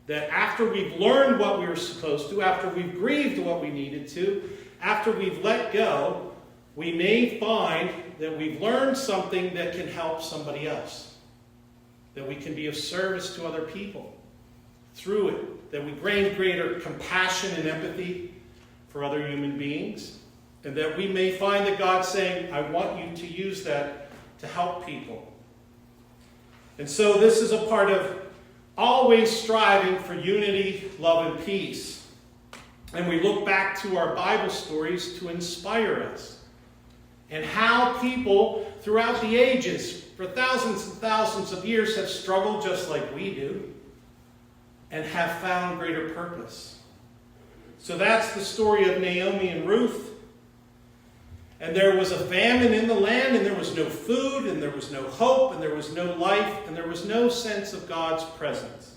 That after we've learned what we were supposed to, after we've grieved what we needed to, after we've let go, we may find that we've learned something that can help somebody else. That we can be of service to other people through it. That we gain greater compassion and empathy for other human beings. And that we may find that God's saying, I want you to use that to help people. And so this is a part of always striving for unity, love, and peace. And we look back to our Bible stories to inspire us. And how people throughout the ages, for thousands and thousands of years, have struggled just like we do. And have found greater purpose. So that's the story of Naomi and Ruth. And there was a famine in the land, and there was no food, and there was no hope, and there was no life, and there was no sense of God's presence.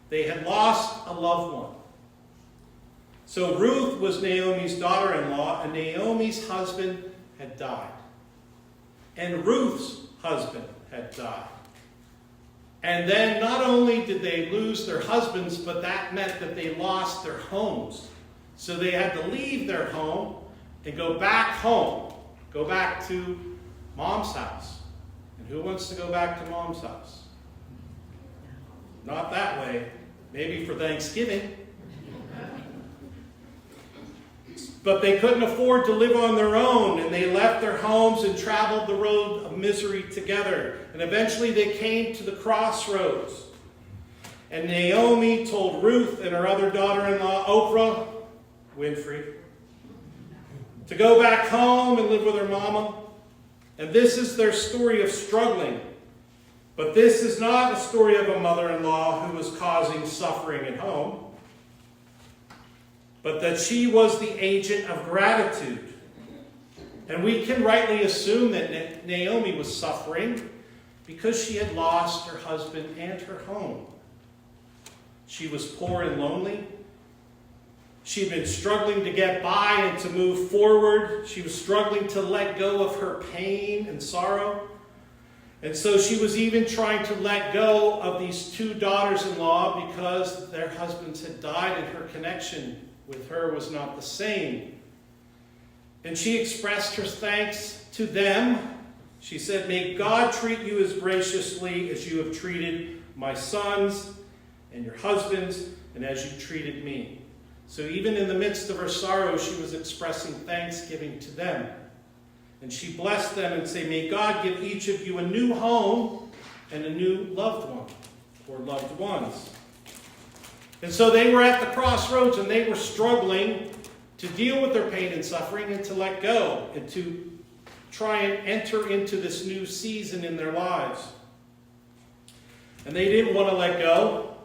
They had lost a loved one. So Ruth was Naomi's daughter-in-law, and Naomi's husband had died. And Ruth's husband had died. And then not only did they lose their husbands, but that meant that they lost their homes. So they had to leave their home and go back home. Go back to mom's house. And who wants to go back to mom's house? Not that way. Maybe for Thanksgiving. But they couldn't afford to live on their own, and they left their homes and traveled the road of misery together. And eventually they came to the crossroads. And Naomi told Ruth and her other daughter-in-law, Oprah Winfrey, to go back home and live with her mama. And this is their story of struggling. But this is not a story of a mother-in-law who was causing suffering at home, but that she was the agent of gratitude. And we can rightly assume that Naomi was suffering because she had lost her husband and her home. She was poor and lonely. She'd been struggling to get by and to move forward. She was struggling to let go of her pain and sorrow. And so she was even trying to let go of these two daughters-in-law because their husbands had died and her connection with her was not the same. And she expressed her thanks to them. She said, may God treat you as graciously as you have treated my sons and your husbands and as you treated me. So even in the midst of her sorrow, she was expressing thanksgiving to them. And she blessed them and said, may God give each of you a new home and a new loved one or loved ones. And so they were at the crossroads and they were struggling to deal with their pain and suffering and to let go and to try and enter into this new season in their lives. And they didn't want to let go,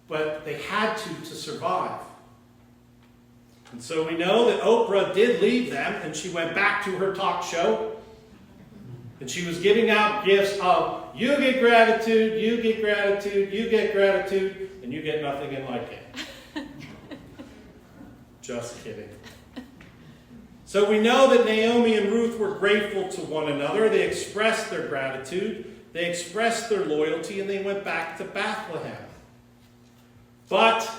but they had to survive. And so we know that Oprah did leave them, and she went back to her talk show. And she was giving out gifts of, you get gratitude, you get gratitude, you get gratitude, and you get nothing in like it. Just kidding. So we know that Naomi and Ruth were grateful to one another. They expressed their gratitude. They expressed their loyalty, and they went back to Bethlehem. But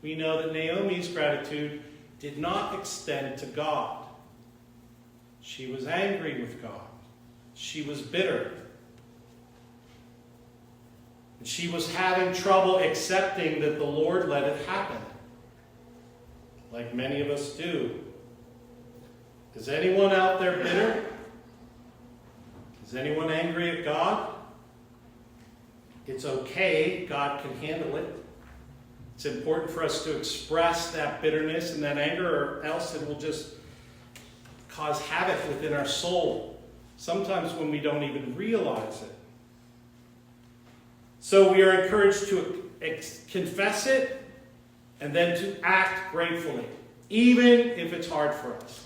we know that Naomi's gratitude did not extend to God. She was angry with God. She was bitter. And she was having trouble accepting that the Lord let it happen, like many of us do. Is anyone out there bitter? Is anyone angry at God? It's okay. God can handle it. It's important for us to express that bitterness and that anger, or else it will just cause havoc within our soul, sometimes when we don't even realize it. So we are encouraged to confess it and then to act gratefully, even if it's hard for us.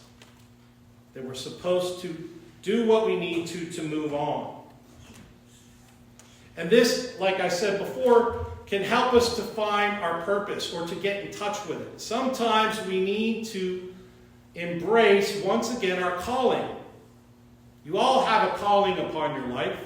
That we're supposed to do what we need to move on. And this, like I said before, can help us to find our purpose or to get in touch with it. Sometimes we need to embrace, once again, our calling. You all have a calling upon your life.